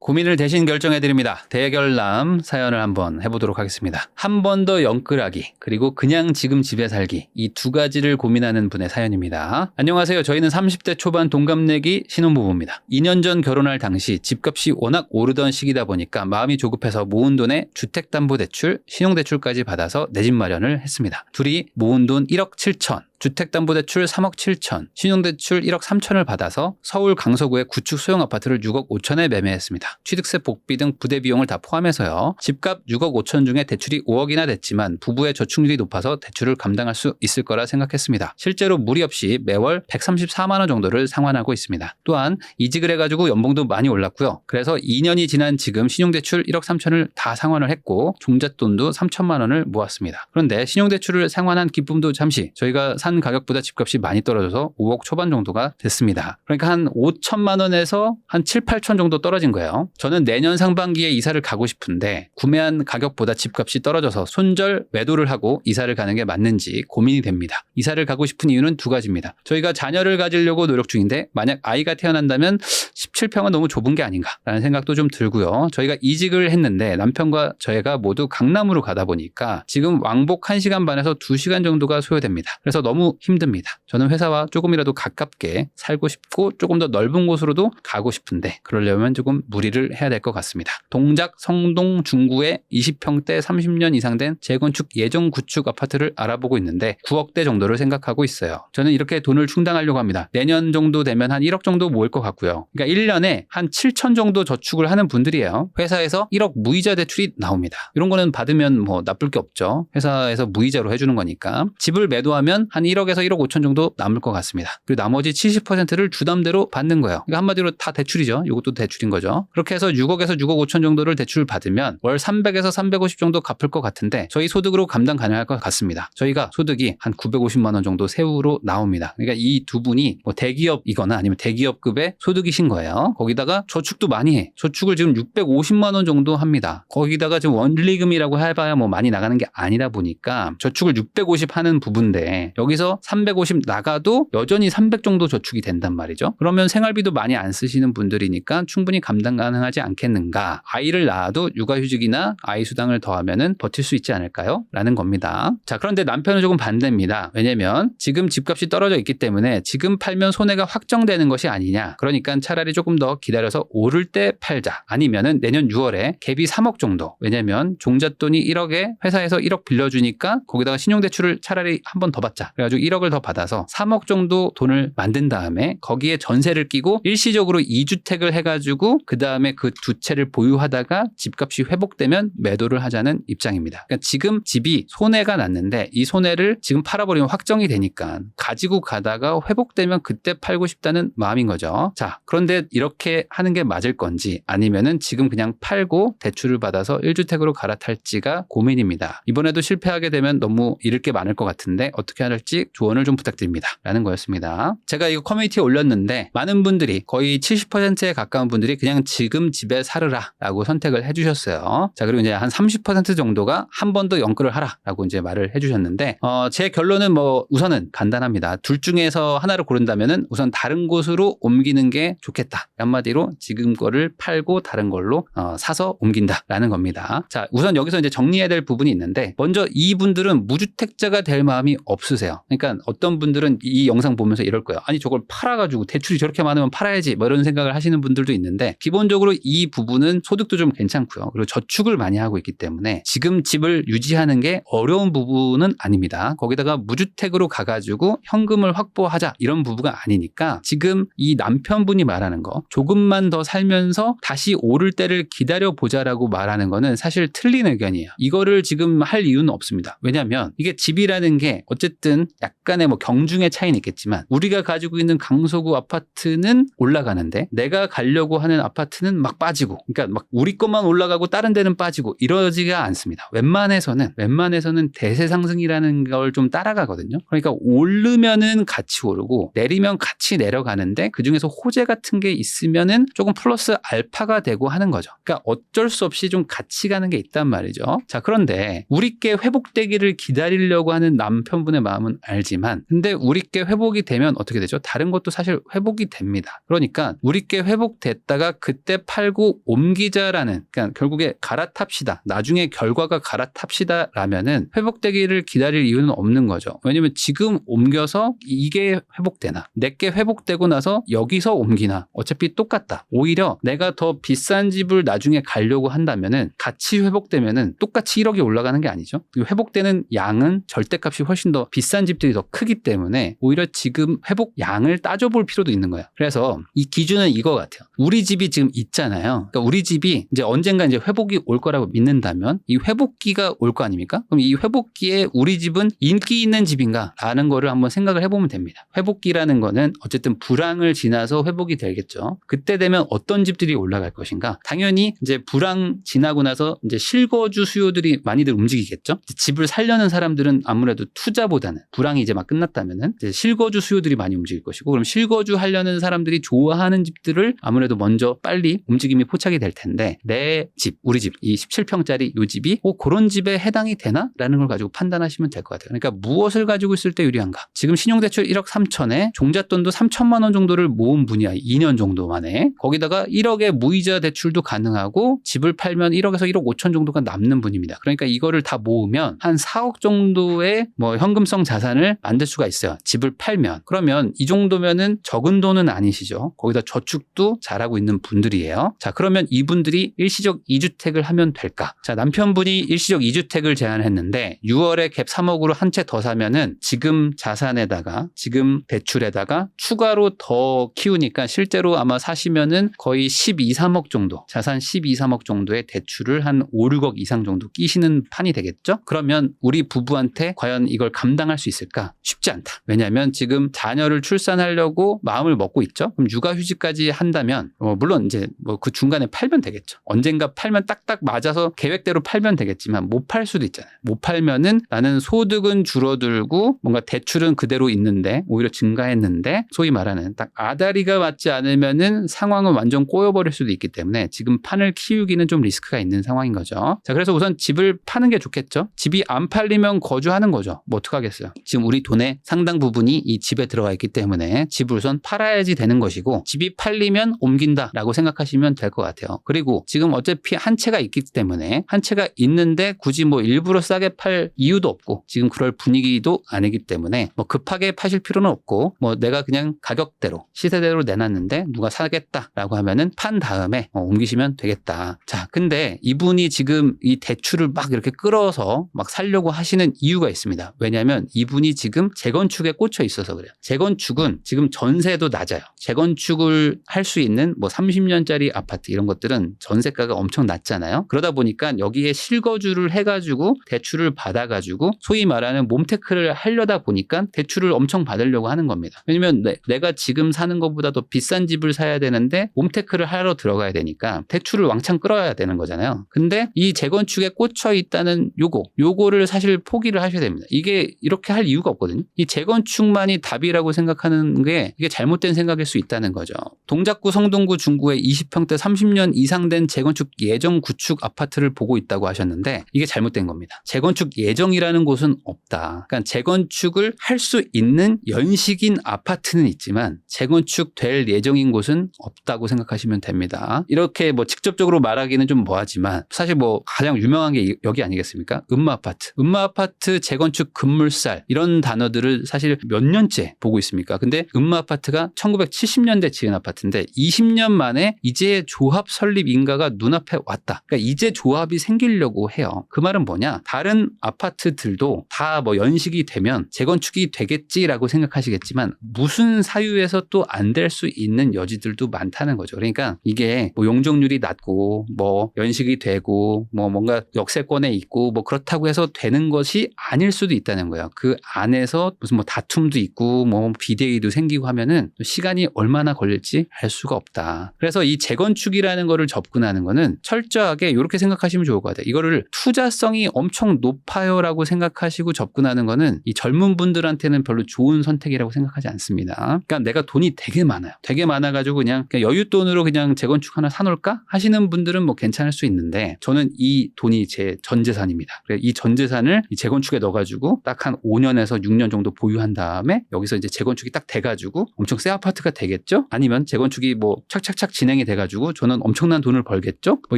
고민을 대신 결정해드립니다. 대결남 사연을 한번 해보도록 하겠습니다. 한 번 더 영끌하기 그리고 그냥 지금 집에 살기 이 두 가지를 고민하는 분의 사연입니다. 안녕하세요. 저희는 30대 초반 동갑내기 신혼부부입니다. 2년 전 결혼할 당시 집값이 워낙 오르던 시기다 보니까 마음이 조급해서 모은 돈에 주택담보대출, 신용대출까지 받아서 내 집 마련을 했습니다. 둘이 모은 돈 1억 7천 주택담보대출 3억 7천, 신용대출 1억 3천을 받아서 서울 강서구의 구축 소형 아파트를 6억 5천에 매매했습니다. 취득세 복비 등 부대 비용을 다 포함해서요. 집값 6억 5천 중에 대출이 5억이나 됐지만 부부의 저축률이 높아서 대출을 감당할 수 있을 거라 생각했습니다. 실제로 무리 없이 매월 134만 원 정도를 상환하고 있습니다. 또한 이직을 해가지고 연봉도 많이 올랐고요. 그래서 2년이 지난 지금 신용대출 1억 3천을 다 상환을 했고 종잣돈도 3천만 원을 모았습니다. 그런데 신용대출을 상환한 기쁨도 잠시 저희가 산 가격보다 집값이 많이 떨어져서 5억 초반 정도가 됐습니다. 그러니까 한 5천만 원에서 한 7, 8천 정도 떨어진 거예요. 저는 내년 상반기에 이사를 가고 싶은데 구매한 가격보다 집값이 떨어져서 손절 매도를 하고 이사를 가는 게 맞는지 고민이 됩니다. 이사를 가고 싶은 이유는 두 가지입니다. 저희가 자녀를 가지려고 노력 중인데 만약 아이가 태어난다면 17평은 너무 좁은 게 아닌가라는 생각도 좀 들고요. 저희가 이직을 했는데 남편과 저희가 모두 강남으로 가다 보니까 지금 왕복 1시간 반에서 2시간 정도가 소요됩니다. 그래서 너무 힘듭니다. 저는 회사와 조금이라도 가깝게 살고 싶고 조금 더 넓은 곳으로도 가고 싶은데 그러려면 조금 무리를 해야 될 것 같습니다. 동작 성동 중구에 20평대 30년 이상 된 재건축 예정 구축 아파트를 알아보고 있는데 9억대 정도를 생각하고 있어요. 저는 이렇게 돈을 충당하려고 합니다. 내년 정도 되면 한 1억 정도 모을 것 같고요. 그러니까 1년에 한 7천 정도 저축을 하는 분들이에요. 회사에서 1억 무이자 대출이 나옵니다. 이런 거는 받으면 뭐 나쁠 게 없죠. 회사에서 무이자로 해주는 거니까. 집을 매도하면 한 1억에서 1억 5천 정도 남을 것 같습니다. 그리고 나머지 70%를 주담대로 받는 거예요. 그러니까 한마디로 다 대출이죠. 이것도 대출인 거죠. 그렇게 해서 6억에서 6억 5천 정도를 대출 받으면 월 300에서 350 정도 갚을 것 같은데 저희 소득으로 감당 가능할 것 같습니다. 저희가 소득이 한 950만 원 정도 세후로 나옵니다. 그러니까 이 두 분이 뭐 대기업이거나 아니면 대기업급의 소득이신 거예요. 거기다가 저축도 많이 해. 저축을 지금 650만 원 정도 합니다. 거기다가 지금 원리금이라고 해봐야 뭐 많이 나가는 게 아니다 보니까 저축을 650 하는 부분인데 여기서 350 나가도 여전히 300 정도 저축이 된단 말이죠. 그러면 생활비도 많이 안 쓰시는 분들이니까 충분히 감당 가능하지 않겠는가. 아이를 낳아도 육아휴직이나 아이 수당을 더하면은 버틸 수 있지 않을까요? 라는 겁니다. 자, 그런데 남편은 조금 반대입니다. 왜냐면 지금 집값이 떨어져 있기 때문에 지금 팔면 손해가 확정되는 것이 아니냐. 그러니까 차라리 조금 더 기다려서 오를 때 팔자. 아니면은 내년 6월에 갭이 3억 정도. 왜냐면 종잣돈이 1억에 회사에서 1억 빌려주니까 거기다가 신용대출을 차라리 한 번 더 받자. 그래가지고 1억을 더 받아서 3억 정도 돈을 만든 다음에 거기에 전세를 끼고 일시적으로 2주택을 해가지고 그 다음에 그 두 채를 보유하다가 집값이 회복되면 매도를 하자는 입장입니다. 그러니까 지금 집이 손해가 났는데 이 손해를 지금 팔아버리면 확정이 되니까 가지고 가다가 회복되면 그때 팔고 싶다는 마음인 거죠. 자, 그런데 이렇게 하는 게 맞을 건지 아니면은 지금 그냥 팔고 대출을 받아서 1주택으로 갈아탈지가 고민입니다. 이번에도 실패하게 되면 너무 잃을 게 많을 것 같은데 어떻게 할지 조언을 좀 부탁드립니다. 라는 거였습니다. 제가 이거 커뮤니티에 올렸는데 많은 분들이 거의 70%에 가까운 분들이 그냥 지금 집에 살으라 라고 선택을 해주셨어요. 자, 그리고 이제 한 30% 정도가 한 번 더 연끌을 하라 라고 이제 말을 해주셨는데 제 결론은 뭐 우선은 간단합니다. 둘 중에서 하나를 고른다면은 우선 다른 곳으로 옮기는 게 좋겠다. 한마디로 지금 거를 팔고 다른 걸로 사서 옮긴다 라는 겁니다. 자, 우선 여기서 이제 정리해야 될 부분이 있는데 먼저 이분들은 무주택자가 될 마음이 없으세요. 그러니까 어떤 분들은 이 영상 보면서 이럴 거예요. 아니 저걸 팔아가지고 대출이 저렇게 많으면 팔아야지 뭐 이런 생각을 하시는 분들도 있는데 기본적으로 이 부분은 소득도 좀 괜찮고요. 그리고 저축을 많이 하고 있기 때문에 지금 집을 유지하는 게 어려운 부분은 아닙니다. 거기다가 무주택으로 가가지고 현금을 확보하자 이런 부부가 아니니까 지금 이 남편분이 말하는 거 조금만 더 살면서 다시 오를 때를 기다려보자라고 말하는 거는 사실 틀린 의견이에요. 이거를 지금 할 이유는 없습니다. 왜냐하면 이게 집이라는 게 어쨌든 약간의 뭐 경중의 차이는 있겠지만 우리가 가지고 있는 강서구 아파트는 올라가는데 내가 가려고 하는 아파트는 막 빠지고 그러니까 막 우리 것만 올라가고 다른 데는 빠지고 이러지가 않습니다. 웬만해서는 대세 상승이라는 걸 좀 따라가거든요. 그러니까 오르면은 같이 오르고 내리면 같이 내려가는데 그중에서 호재 같은 게 있으면은 조금 플러스 알파가 되고 하는 거죠. 그러니까 어쩔 수 없이 좀 같이 가는 게 있단 말이죠. 자, 그런데 우리께 회복되기를 기다리려고 하는 남편분의 마음은 알지만 근데 우리께 회복이 되면 어떻게 되죠? 다른 것도 사실 회복이 됩니다. 그러니까 우리께 회복됐다가 그때 팔고 옮기자라는 그러니까 결국에 갈아탑시다. 나중에 결과가 갈아탑시다 라면은 회복되기를 기다릴 이유는 없는 거죠. 왜냐면 지금 옮겨서 이게 회복되나 내게 회복되고 나서 여기서 옮기나 어차피 똑같다. 오히려 내가 더 비싼 집을 나중에 가려고 한다면은 같이 회복되면은 똑같이 1억이 올라가는 게 아니죠. 회복되는 양은 절대값이 훨씬 더 비싼 집들이 더 크기 때문에 오히려 지금 회복 양을 따져볼 필요도 있는 거예요. 그래서 이 기준은 이거 같아요. 우리 집이 지금 있잖아요. 그러니까 우리 집이 이제 언젠가 이제 회복이 올 거라고 믿는다면 이 회복기가 올 거 아닙니까? 그럼 이 회복기에 우리 집은 인기 있는 집인가? 라는 거를 한번 생각을 해보면 됩니다. 회복기라는 거는 어쨌든 불황을 지나서 회복이 되겠죠. 그때 되면 어떤 집들이 올라갈 것인가? 당연히 이제 불황 지나고 나서 이제 실거주 수요들이 많이들 움직이겠죠. 집을 살려는 사람들은 아무래도 투자보다는 불황이 이제 막 끝났다면은 이제 실거주 수요들이 많이 움직일 것이고 그럼 실거주 하려는 사람들이 좋아하는 집들을 아무래도 먼저 빨리 움직임이 포착이 될 텐데 내 집, 우리 집, 이 17평짜리 이 집이 그런 집에 해당이 되나? 라는 걸 가지고 판단하시면 될 것 같아요. 그러니까 무엇을 가지고 있을 때 유리한가? 지금 신용대출 1억 3천에 종잣돈도 3천만 원 정도를 모은 분이야. 2년 정도 만에. 거기다가 1억의 무이자 대출도 가능하고 집을 팔면 1억에서 1억 5천 정도가 남는 분입니다. 그러니까 이거를 다 모으면 한 4억 정도의 뭐 현금성 자산을 만들 수가 있어요. 집을 팔면. 그러면 이 정도면은 적은 돈은 아니시죠. 거기다 저축도 잘하고 있는 분들이에요. 자, 그러면 이분들이 일시적 2주택을 하면 될까? 자, 남편분이 일시적 2주택을 제안했는데 6월에 갭 3억으로 한 채 더 사면은 지금 자산에다가 지금 대출에다가 추가로 더 키우니까 실제로 아마 사시면은 거의 12, 3억 정도 자산 12, 3억 정도의 대출을 한 5, 6억 이상 정도 끼시는 판이 되겠죠? 그러면 우리 부부한테 과연 이걸 감당할 수 있을까? 쉽지 않다. 왜냐하면 지금 자녀를 출산하려고 마음을 먹고 있죠. 그럼 육아휴직까지 한다면 물론 이제 뭐 그 중간에 팔면 되겠죠. 언젠가 팔면 딱딱 맞아서 계획대로 팔면 되겠지만 못 팔 수도 있잖아요. 못 팔면은 나는 소득은 줄어들고 뭔가 대출은 그대로 있는데 오히려 증가했는데 소위 말하는 딱 아다리가 맞지 않으면은 상황은 완전 꼬여버릴 수도 있기 때문에 지금 판을 키우기는 좀 리스크가 있는 상황인 거죠. 자, 그래서 우선 집을 파는 게 좋겠죠. 집이 안 팔리면 거주하는 거죠. 뭐 어떡하겠어요. 지금 우리 돈의 상당 부분이 이 집에 들어가 있기 때문에 집을 우선 팔아야지 되는 것이고 집이 팔리면 옮긴다라고 생각하시면 될 것 같아요. 그리고 지금 어차피 한 채가 있기 때문에 한 채가 있는데 굳이 뭐 일부러 싸게 팔 이유도 없고 지금 그럴 분위기도 아니기 때문에 뭐 급하게 파실 필요는 없고 뭐 내가 그냥 가격대로 시세대로 내놨는데 누가 사겠다라고 하면은 판 다음에 옮기시면 되겠다. 자, 근데 이분이 지금 이 대출을 막 이렇게 끌어서 막 살려고 하시는 이유가 있습니다. 왜냐하면 이분이 지금 재건축에 꽂혀 있어서 그래요. 재건축은 지금 전세도 낮아요. 재건축을 할 수 있는 뭐 30년짜리 아파트 이런 것들은 전세가가 엄청 낮잖아요. 그러다 보니까 여기에 실거주를 해가지고 대출을 받아가지고 소위 말하는 몸테크를 하려다 보니까 대출을 엄청 받으려고 하는 겁니다. 왜냐면 내가 지금 사는 것보다 더 비싼 집을 사야 되는데 몸테크를 하러 들어가야 되니까 대출을 왕창 끌어야 되는 거잖아요. 근데 이 재건축에 꽂혀 있다는 요거를 사실 포기를 하셔야 됩니다. 이게 이렇게 할 이유가 없거든요. 이 재건축만이 답이라고 생각하는 게 이게 잘못된 생각일 수 있다는 거죠. 동작구 성동구 중구에 20평대 30년 이상 된 재건축 예정 구축 아파트를 보고 있다고 하셨는데 이게 잘못된 겁니다. 재건축 예정이라는 곳은 없다. 그러니까 재건축을 할 수 있는 연식인 아파트는 있지만 재건축 될 예정인 곳은 없다고 생각하시면 됩니다. 이렇게 뭐 직접적으로 말하기는 좀 뭐하지만 사실 뭐 가장 유명한 게 여기 아니겠습니까? 음마아파트. 음마아파트 재건축 급물살 이런 단어들을 사실 몇 년째 보고 있습니까? 근데 음마아파트가 1970년대 지은 아파트인데 20년 만에 이제 조합 설립 인가가 눈앞에 왔다. 그러니까 이제 조합이 생기려고 해요. 그 말은 뭐냐? 다른 아파트들도 다 뭐 연식이 되면 재건축이 되겠지라고 생각하시겠지만 무슨 사유에서 또 안 될 수 있는 여지들도 많다는 거죠. 그러니까 이게 뭐 용적률이 낮고 뭐 연식이 되고 뭐 뭔가 역세권에 있고 뭐 그렇다고 해서 되는 것이 아닐 수도 있다는 거예요. 그 안에서 무슨 뭐 다툼도 있고 뭐 비대위도 생기고 하면은 시간이 얼마나 걸릴지 알 수가 없다. 그래서 이 재건축이라는 거를 접근하는 거는 철저하게 이렇게 생각하시면 좋을 것 같아요. 이거를 투자성이 엄청 높아요라고 생각하시고 접근하는 거는 이 젊은 분들한테는 별로 좋은 선택이라고 생각하지 않습니다. 그러니까 내가 돈이 되게 많아요. 되게 많아 많아가지고 그냥 여윳돈으로 그냥 재건축 하나 사놓을까 하시는 분들은 뭐 괜찮을 수 있는데 저는 이 돈이 제 전 재산입니다. 이 전 재산을 이 재건축에 넣어가지고 딱 한 5년에서 6년 정도 보유한 다음에 여기서 이제 재건축이 딱 돼가지고 엄청 새 아파트가 되겠죠? 아니면 재건축이 뭐 착착착 진행이 돼가지고 저는 엄청난 돈을 벌겠죠? 뭐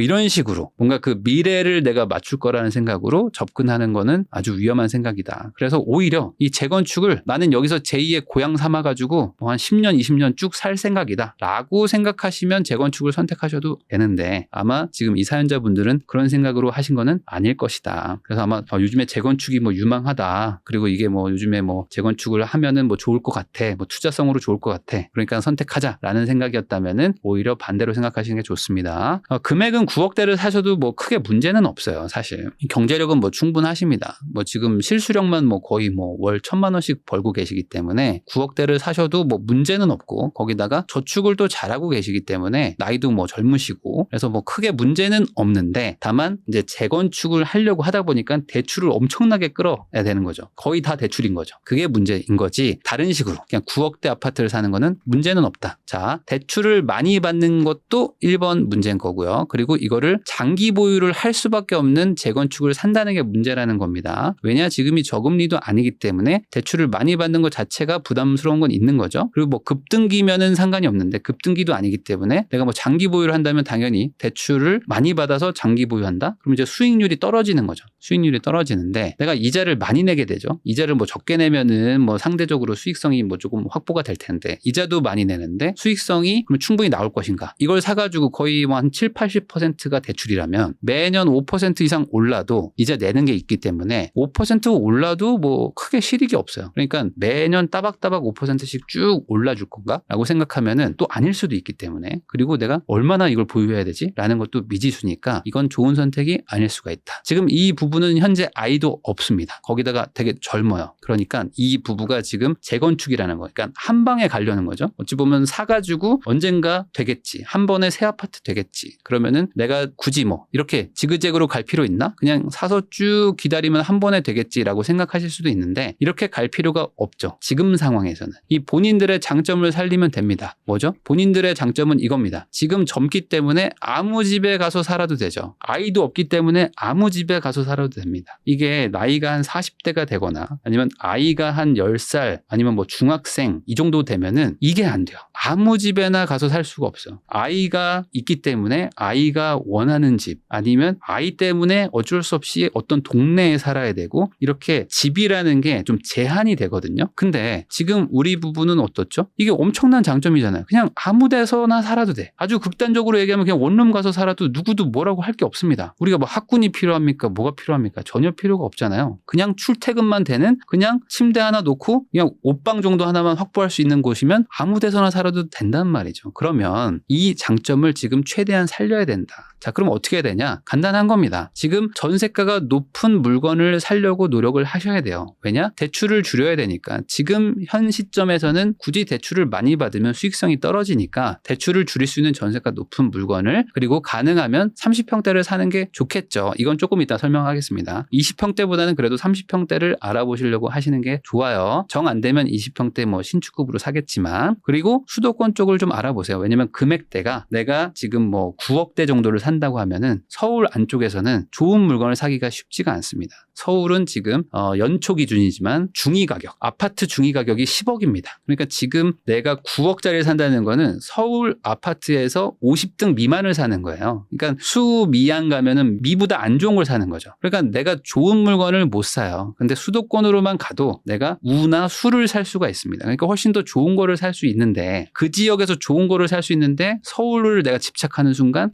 이런 식으로 뭔가 그 미래를 내가 맞출 거라는 생각으로 접근하는 거는 아주 위험한 생각이다. 그래서 오히려 이 재건축을 나는 여기서 제2의 고향 삼아가지고 뭐 한 10년, 20년 쭉 살 생각이다 라고 생각하시면 재건축을 선택하셔도 되는데 아마 지금 이 사연자분들은 그런 생각으로 하신 거는 아닐 것이다. 그래서 아마 요즘에 재건축이 뭐 유망하다. 그리고 이게 뭐 요즘에 뭐 재건축을 하면은 뭐 좋을 것 같아. 뭐 투자성으로 좋을 것 같아. 그러니까 선택하자라는 생각이었다면은 오히려 반대로 생각하시는 게 좋습니다. 금액은 9억대를 사셔도 뭐 크게 문제는 없어요. 사실 경제력은 뭐 충분하십니다. 뭐 지금 실수령만 뭐 거의 뭐 월 1,000만 원씩 벌고 계시기 때문에 9억대를 사셔도 뭐 문제는 없고 거기다가 저축을 또 잘하고 계시기 때문에 나이도 뭐 젊으시고 그래서 뭐 크게 문제는 없는데 다만 이제 재건축을 하려고 하다 보니까 대출을 엄청나게 끌어야 되는 거죠. 거의 다 대출인 거죠. 그게 문제인 거지 다른 식으로 그냥 9억대 아파트를 사는 거는 문제는 없다. 자, 대출을 많이 받는 것도 1번 문제인 거고요. 그리고 이거를 장기 보유를 할 수밖에 없는 재건축을 산다는 게 문제라는 겁니다. 왜냐? 지금이 저금리도 아니기 때문에 대출을 많이 받는 것 자체가 부담스러운 건 있는 거죠. 그리고 뭐 급등기면은 상관이 없는데 급등기도 아니기 때문에 내가 뭐 장기 보유를 한다면 당연히 대출을 많이 받아서 장기 보유한다? 그럼 이제 수익률이 떨어지는 거죠. 수익률이 떨어지는데 내가 이자를 많이 내게 되죠. 이자를 뭐 적게 내면은 뭐 상대적으로 수익성이 뭐 조금 확보가 될 텐데 이자도 많이 내는데 수익성이 그럼 충분히 나올 것인가? 이걸 사가지고 거의 뭐 한 7, 80%가 대출이라면 매년 5% 이상 올라도 이자 내는 게 있기 때문에 5% 올라도 뭐 크게 실익이 없어요. 그러니까 매년 따박따박 5%씩 쭉 올라줄 건가? 라고 생각하면은 또 아닐 수도 있기 때문에 그리고 내가 얼마나 이걸 보유해야 되지? 라는 것도 미지수니까 이건 좋은 선택이 아닐 수가 있다. 지금 이 부부는 현재 아이도 없습니다. 거기다가 되게 젊어요. 그러니까 이 부부가 지금 재건축이라는 거, 그러니까 한 방에 가려는 거죠. 어찌 보면 사가지고 언젠가 되겠지. 한 번에 새 아파트 되겠지. 그러면은 내가 굳이 뭐 이렇게 지그재그로 갈 필요 있나? 그냥 사서 쭉 기다리면 한 번에 되겠지라고 생각하실 수도 있는데 이렇게 갈 필요가 없죠. 지금 상황에서는. 이 본인들의 장점을 살리면 됩니다. 뭐죠? 본인들의 장점은 이겁니다. 지금 젊기 때문에 아무 집에 가서 살아도 되죠. 아이도 없기 때문에 아무 집에 가서 살아도 됩니다. 이게 나이가 한 40대가 되거나 아니면 아이가 한 10살 아니면 뭐 중학생 이 정도 되면은 이게 안 돼요. 아무 집에나 가서 살 수가 없어요. 아이가 있기 때문에 아이가 원하는 집 아니면 아이 때문에 어쩔 수 없이 어떤 동네에 살아야 되고 이렇게 집이라는 게 좀 제한이 되거든요. 근데 지금 우리 부부는 어떻죠? 이게 엄청난 장점이잖아요. 그냥 아무 데서나 살아도 돼. 아주 극단적으로 얘기하면 그냥 원룸 가서 살아도 누구도 뭐라고 할 게 없습니다. 우리가 뭐 학군이 필요합니까? 뭐가 필요합니까? 전혀 필요가 없잖아요. 그냥 출퇴근만 되는 그냥 침대 하나 놓고 그냥 옷방 정도 하나만 확보할 수 있는 곳이면 아무 데서나 살아도 된단 말이죠. 그러면 이 장점을 지금 최대한 살려야 된다. 자, 그럼 어떻게 해야 되냐? 간단한 겁니다. 지금 전세가가 높은 물건을 사려고 노력을 하셔야 돼요. 왜냐? 대출을 줄여야 되니까. 지금 현 시점에서는 굳이 대출을 많이 받으면 수익성이 떨어지니까 대출을 줄일 수 있는 전세가 높은 물건을 그리고 가능하면 30평대를 사는 게 좋겠죠. 이건 조금 이따 설명하겠습니다. 20평대보다는 그래도 30평대를 알아보시려고 하시는 게 좋아요. 정 안 되면 20평대 뭐 신축급으로 사겠지만 그리고 수도권 쪽을 좀 알아보세요. 왜냐면 금액대가 내가 지금 뭐 9억대 정도를 산다고 하면은 서울 안쪽에서는 좋은 물건을 사기가 쉽지가 않습니다. 서울은 지금 연초 기준이지만 중위 가격, 아파트 중위 가격이 10억입니다. 그러니까 지금 내가 9억짜리를 산다는 거는 서울 아파트에서 50등 미만을 사는 거예요. 그러니까 수, 미안 가면은 미보다 안 좋은 걸 사는 거죠. 그러니까 내가 좋은 물건을 못 사요. 근데 수도권으로만 가도 내가 우나 수를 살 수가 있습니다. 그러니까 훨씬 더 좋은 거를 살 수 있는데 그 지역에서 좋은 거를 살 수 있는데 서울을 내가 집착하는 순간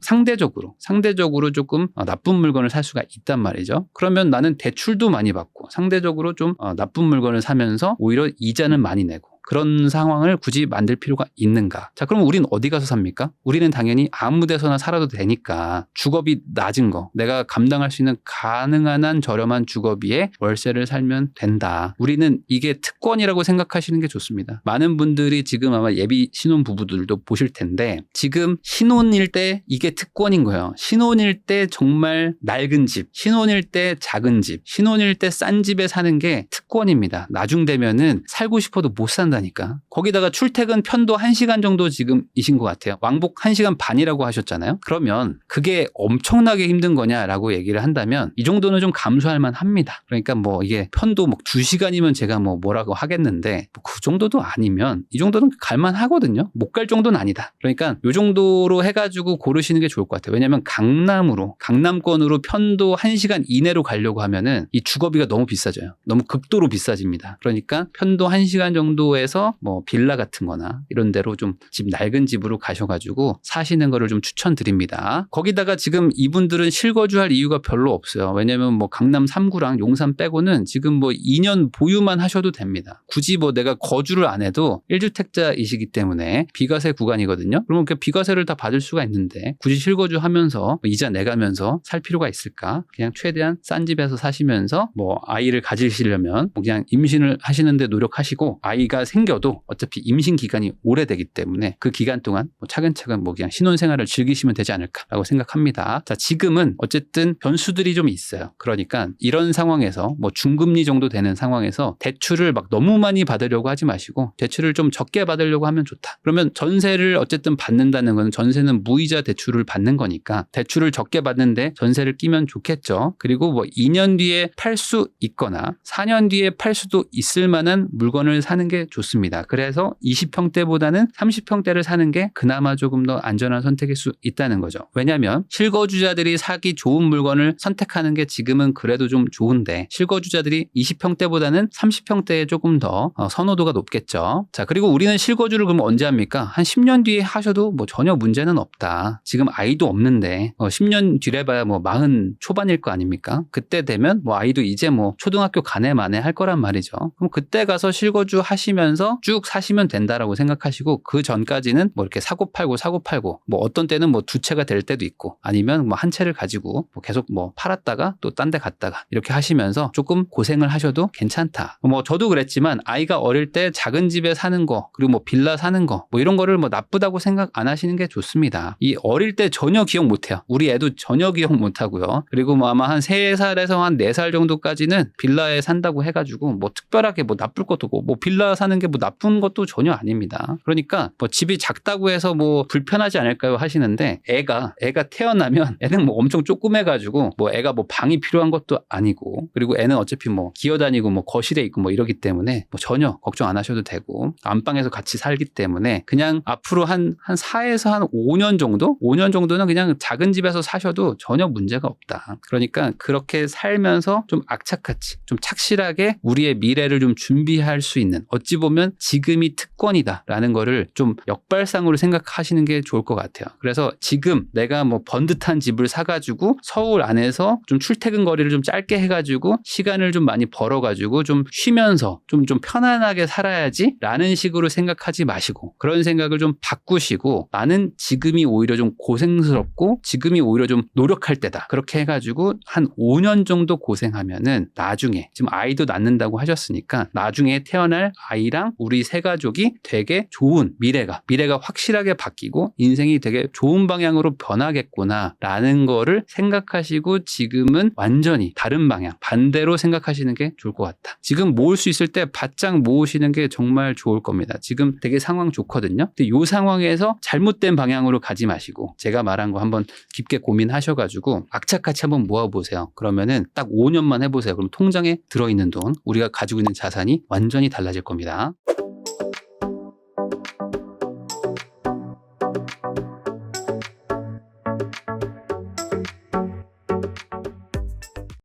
상대적으로 조금 나쁜 물건을 살 수가 있단 말이죠. 그러면 나는 대출도 많이 받고 상대적으로 좀 나쁜 물건을 사면서 오히려 이자는 많이 내고 그런 상황을 굳이 만들 필요가 있는가? 자, 그럼 우린 어디 가서 삽니까? 우리는 당연히 아무 데서나 살아도 되니까 주거비 낮은 거, 내가 감당할 수 있는 가능한 한 저렴한 주거비에 월세를 살면 된다. 우리는 이게 특권이라고 생각하시는 게 좋습니다. 많은 분들이 지금 아마 예비 신혼 부부들도 보실 텐데 지금 신혼일 때 이게 특권인 거예요. 신혼일 때 정말 낡은 집, 신혼일 때 작은 집, 신혼일 때 싼 집에 사는 게 특권입니다. 나중 되면은 살고 싶어도 못 산다. 산다니까. 거기다가 출퇴근 편도 1시간 정도 지금이신 것 같아요. 왕복 1시간 반이라고 하셨잖아요. 그러면 그게 엄청나게 힘든 거냐라고 얘기를 한다면 이 정도는 좀 감수할 만합니다. 그러니까 뭐 이게 편도 뭐 2시간이면 제가 뭐라고 하겠는데 그 정도도 아니면 이 정도는 갈만하거든요. 못 갈 정도는 아니다. 그러니까 이 정도로 해가지고 고르시는 게 좋을 것 같아요. 왜냐하면 강남권으로 편도 1시간 이내로 가려고 하면은 이 주거비가 너무 비싸져요. 너무 극도로 비싸집니다. 그러니까 편도 1시간 정도에서 뭐 빌라 같은 거나 이런 데로 좀 집 낡은 집으로 가셔가지고 사시는 거를 좀 추천드립니다. 거기다가 지금 이분들은 실거주할 이유가 별로 없어요. 왜냐면 뭐 강남 3구랑 용산 빼고는 지금 뭐 2년 보유만 하셔도 됩니다. 굳이 뭐 내가 거주를 안 해도 1주택자이시기 때문에 비과세 구간이거든요. 그러면 그 비과세를 다 받을 수가 있는데 굳이 실거주하면서 뭐 이자 내가면서 살 필요가 있을까? 그냥 최대한 싼 집에서 사시면서 뭐 아이를 가지시려면 뭐 그냥 임신을 하시는데 노력하시고 아이가 생겨도 어차피 임신 기간이 오래되기 때문에 그 기간 동안 뭐 차근차근 뭐 그냥 신혼생활을 즐기시면 되지 않을까라고 생각합니다. 자, 지금은 어쨌든 변수들이 좀 있어요. 그러니까 이런 상황에서 뭐 중금리 정도 되는 상황에서 대출을 막 너무 많이 받으려고 하지 마시고 대출을 좀 적게 받으려고 하면 좋다. 그러면 전세를 어쨌든 받는다는 건 전세는 무이자 대출을 받는 거니까 대출을 적게 받는데 전세를 끼면 좋겠죠. 그리고 뭐 2년 뒤에 팔 수 있거나 4년 뒤에 팔 수도 있을 만한 물건을 사는 게 좋습니다. 그래서 20평대보다는 30평대를 사는 게 그나마 조금 더 안전한 선택일 수 있다는 거죠. 왜냐하면 실거주자들이 사기 좋은 물건을 선택하는 게 지금은 그래도 좀 좋은데 실거주자들이 20평대보다는 30평대에 조금 더 선호도가 높겠죠. 자, 그리고 우리는 실거주를 그럼 언제 합니까? 한 10년 뒤에 하셔도 뭐 전혀 문제는 없다. 지금 아이도 없는데 10년 뒤래 봐야 뭐 40 초반일 거 아닙니까? 그때 되면 뭐 아이도 이제 뭐 초등학교 가네 마네 할 거란 말이죠. 그럼 그때 가서 실거주 하시면서 쭉 사시면 된다라고 생각하시고 그 전까지는 뭐 이렇게 사고 팔고 뭐 어떤 때는 뭐 2채가 될 때도 있고 아니면 뭐 한 채를 가지고 뭐 계속 뭐 팔았다가 또 딴 데 갔다가 이렇게 하시면서 조금 고생을 하셔도 괜찮다. 뭐 저도 그랬지만 아이가 어릴 때 작은 집에 사는 거 그리고 뭐 빌라 사는 거 뭐 이런 거를 뭐 나쁘다고 생각 안 하시는 게 좋습니다. 이 어릴 때 전혀 기억 못 해요. 우리 애도 전혀 기억 못 하고요. 그리고 뭐 아마 한 3살에서 한 4살 정도까지는 빌라에 산다고 해가지고 뭐 특별하게 뭐 나쁠 것도 없고 뭐 빌라 사는 게 뭐 나쁜 것도 전혀 아닙니다. 그러니까 뭐 집이 작다고 해서 뭐 불편하지 않을까요 하시는데 애가 태어나면 애는 뭐 엄청 조그매가지고 뭐 애가 뭐 방이 필요한 것도 아니고 그리고 애는 어차피 뭐 기어다니고 뭐 거실에 있고 뭐 이러기 때문에 뭐 전혀 걱정 안 하셔도 되고 안방에서 같이 살기 때문에 그냥 앞으로 한 4에서 한 5년 정도? 5년 정도는 그냥 작은 집에서 사셔도 전혀 문제가 없다. 그러니까 그렇게 살면서 좀 악착같이 좀 착실하게 우리의 미래를 좀 준비할 수 있는 어찌 보면 지금이 특권이다라는 거를 좀 역발상으로 생각하시는 게 좋을 것 같아요. 그래서 지금 내가 뭐 번듯한 집을 사가지고 서울 안에서 좀 출퇴근 거리를 좀 짧게 해가지고 시간을 좀 많이 벌어가지고 좀 쉬면서 좀 편안하게 살아야지 라는 식으로 생각하지 마시고 그런 생각을 좀 바꾸시고 나는 지금이 오히려 좀 고생스럽고 지금이 오히려 좀 노력할 때다. 그렇게 해가지고 한 5년 정도 고생하면은 나중에 지금 아이도 낳는다고 하셨으니까 나중에 태어날 아이랑 우리 세 가족이 되게 좋은 미래가 확실하게 바뀌고 인생이 되게 좋은 방향으로 변하겠구나 라는 거를 생각하시고 지금은 완전히 다른 방향 반대로 생각하시는 게 좋을 것 같다. 지금 모을 수 있을 때 바짝 모으시는 게 정말 좋을 겁니다. 지금 되게 상황 좋거든요. 근데 이 상황에서 잘못된 방향으로 가지 마시고 제가 말한 거 한번 깊게 고민하셔가지고 악착같이 한번 모아보세요. 그러면은 딱 5년만 해보세요. 그럼 통장에 들어있는 돈 우리가 가지고 있는 자산이 완전히 달라질 겁니다.